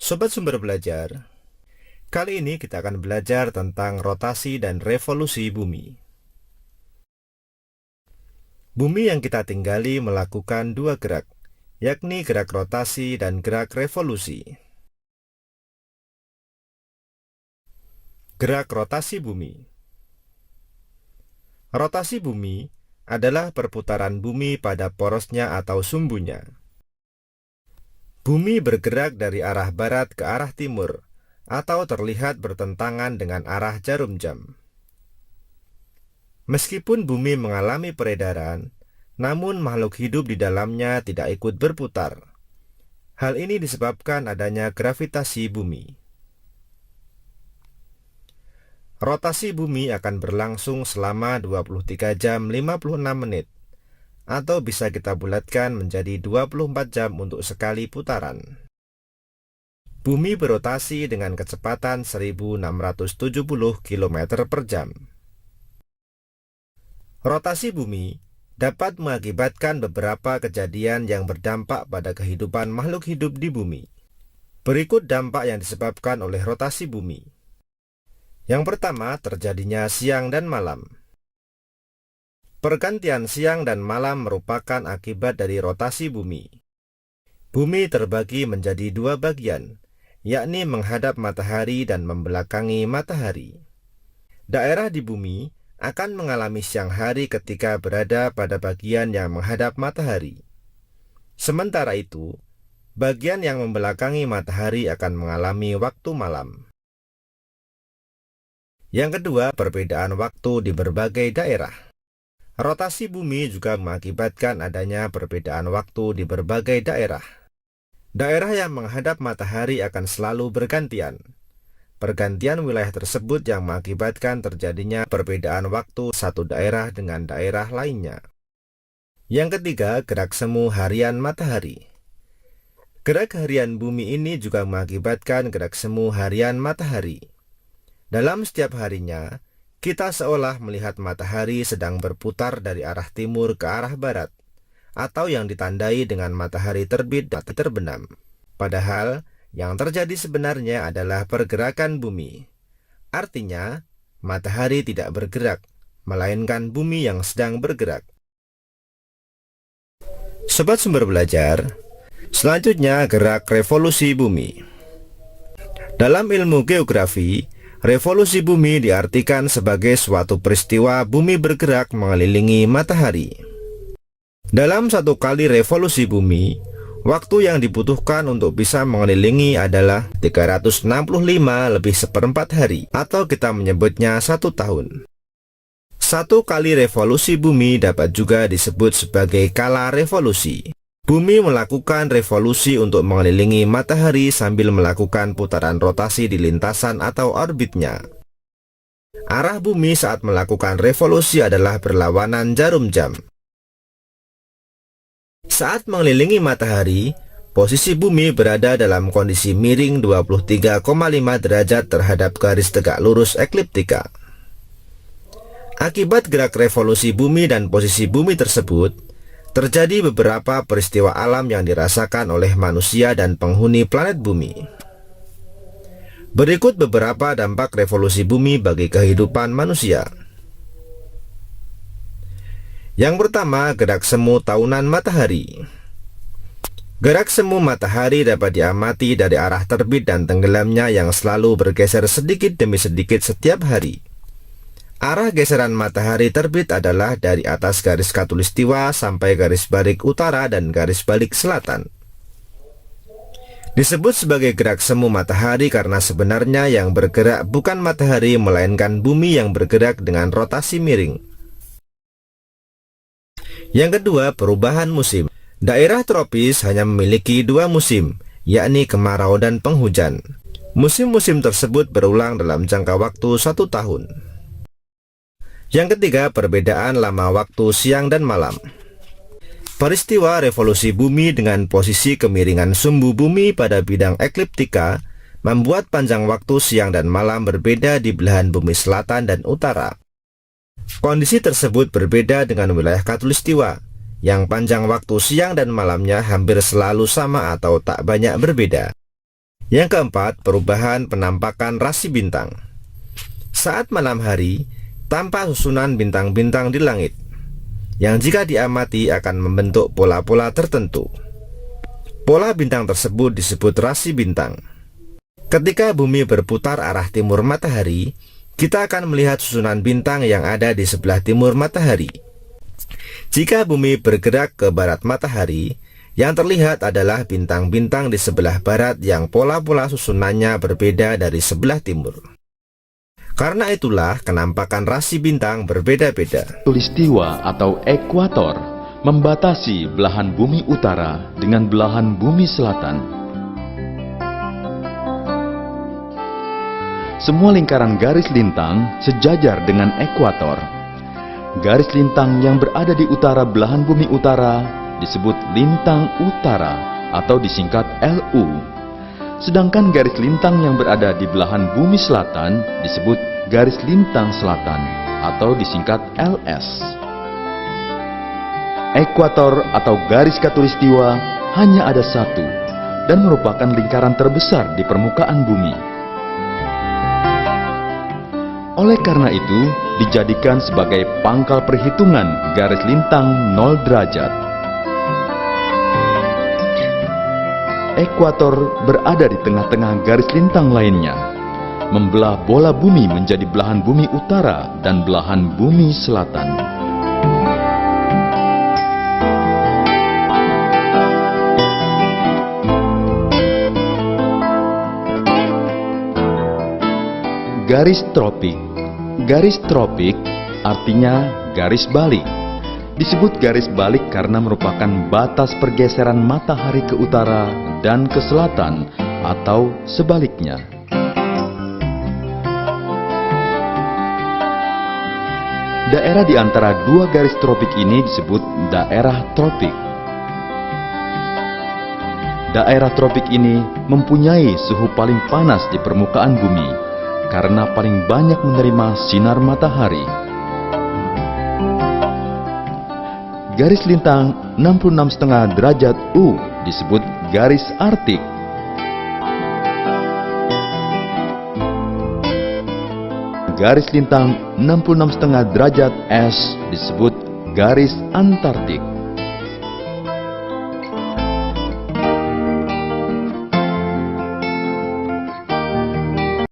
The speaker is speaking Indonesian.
Sobat Sumber Belajar, kali ini kita akan belajar tentang rotasi dan revolusi bumi. Bumi yang kita tinggali melakukan dua gerak, yakni gerak rotasi dan gerak revolusi. Gerak rotasi bumi. Rotasi bumi adalah perputaran bumi pada porosnya atau sumbunya. Bumi bergerak dari arah barat ke arah timur, atau terlihat bertentangan dengan arah jarum jam. Meskipun bumi mengalami peredaran, namun makhluk hidup di dalamnya tidak ikut berputar. Hal ini disebabkan adanya gravitasi bumi. Rotasi bumi akan berlangsung selama 23 jam 56 menit. Atau bisa kita bulatkan menjadi 24 jam untuk sekali putaran. Bumi berotasi dengan kecepatan 1670 km per jam. Rotasi bumi dapat mengakibatkan beberapa kejadian yang berdampak pada kehidupan makhluk hidup di bumi. Berikut dampak yang disebabkan oleh rotasi bumi. Yang pertama, terjadinya siang dan malam. Pergantian siang dan malam merupakan akibat dari rotasi bumi. Bumi terbagi menjadi dua bagian, yakni menghadap matahari dan membelakangi matahari. Daerah di bumi akan mengalami siang hari ketika berada pada bagian yang menghadap matahari. Sementara itu, bagian yang membelakangi matahari akan mengalami waktu malam. Yang kedua, perbedaan waktu di berbagai daerah. Rotasi bumi juga mengakibatkan adanya perbedaan waktu di berbagai daerah. Daerah yang menghadap matahari akan selalu bergantian. Pergantian wilayah tersebut yang mengakibatkan terjadinya perbedaan waktu satu daerah dengan daerah lainnya. Yang ketiga, gerak semu harian matahari. Gerak harian bumi ini juga mengakibatkan gerak semu harian matahari. Dalam setiap harinya, kita seolah melihat matahari sedang berputar dari arah timur ke arah barat, atau yang ditandai dengan matahari terbit dan terbenam. Padahal, yang terjadi sebenarnya adalah pergerakan bumi. Artinya, matahari tidak bergerak, melainkan bumi yang sedang bergerak. Sobat Sumber Belajar, selanjutnya gerak revolusi bumi. Dalam ilmu geografi, revolusi bumi diartikan sebagai suatu peristiwa bumi bergerak mengelilingi matahari. Dalam satu kali revolusi bumi, waktu yang dibutuhkan untuk bisa mengelilingi adalah 365 lebih seperempat hari, atau kita menyebutnya 1 tahun. Satu kali revolusi bumi dapat juga disebut sebagai kala revolusi. Bumi melakukan revolusi untuk mengelilingi matahari sambil melakukan putaran rotasi di lintasan atau orbitnya. Arah bumi saat melakukan revolusi adalah berlawanan jarum jam. Saat mengelilingi matahari, posisi bumi berada dalam kondisi miring 23,5 derajat terhadap garis tegak lurus ekliptika. Akibat gerak revolusi bumi dan posisi bumi tersebut, terjadi beberapa peristiwa alam yang dirasakan oleh manusia dan penghuni planet bumi. Berikut beberapa dampak revolusi bumi bagi kehidupan manusia. Yang pertama, gerak semu tahunan matahari. Gerak semu matahari dapat diamati dari arah terbit dan tenggelamnya yang selalu bergeser sedikit demi sedikit setiap hari. Arah geseran matahari terbit adalah dari atas garis khatulistiwa sampai garis balik utara dan garis balik selatan. Disebut sebagai gerak semu matahari karena sebenarnya yang bergerak bukan matahari melainkan bumi yang bergerak dengan rotasi miring. Yang kedua, perubahan musim. Daerah tropis hanya memiliki dua musim, yakni kemarau dan penghujan. Musim-musim tersebut berulang dalam jangka waktu 1 tahun. Yang ketiga, perbedaan lama waktu siang dan malam. Peristiwa revolusi bumi dengan posisi kemiringan sumbu bumi pada bidang ekliptika membuat panjang waktu siang dan malam berbeda di belahan bumi selatan dan utara. Kondisi tersebut berbeda dengan wilayah khatulistiwa, yang panjang waktu siang dan malamnya hampir selalu sama atau tak banyak berbeda. Yang keempat, perubahan penampakan rasi bintang. Saat malam hari, tampak susunan bintang-bintang di langit, yang jika diamati akan membentuk pola-pola tertentu. Pola bintang tersebut disebut rasi bintang. Ketika bumi berputar arah timur matahari, kita akan melihat susunan bintang yang ada di sebelah timur matahari. Jika bumi bergerak ke barat matahari, yang terlihat adalah bintang-bintang di sebelah barat yang pola-pola susunannya berbeda dari sebelah timur. Karena itulah kenampakan rasi bintang berbeda-beda. Khatulistiwa atau ekuator membatasi belahan bumi utara dengan belahan bumi selatan. Semua lingkaran garis lintang sejajar dengan ekuator. Garis lintang yang berada di utara belahan bumi utara disebut lintang utara atau disingkat LU. Sedangkan garis lintang yang berada di belahan bumi selatan disebut garis lintang selatan atau disingkat LS. Ekuator atau garis khatulistiwa hanya ada satu dan merupakan lingkaran terbesar di permukaan bumi. Oleh karena itu, dijadikan sebagai pangkal perhitungan garis lintang 0 derajat. Ekuator berada di tengah-tengah garis lintang lainnya, membelah bola bumi menjadi belahan bumi utara dan belahan bumi selatan. Garis tropik. Garis tropik artinya garis balik. Disebut garis balik karena merupakan batas pergeseran matahari ke utara dan ke selatan atau sebaliknya. Daerah di antara dua garis tropik ini disebut daerah tropik. Daerah tropik ini mempunyai suhu paling panas di permukaan bumi karena paling banyak menerima sinar matahari. Garis lintang 66,5 derajat U disebut garis Arktik. Garis lintang 66,5 derajat S disebut garis Antartik.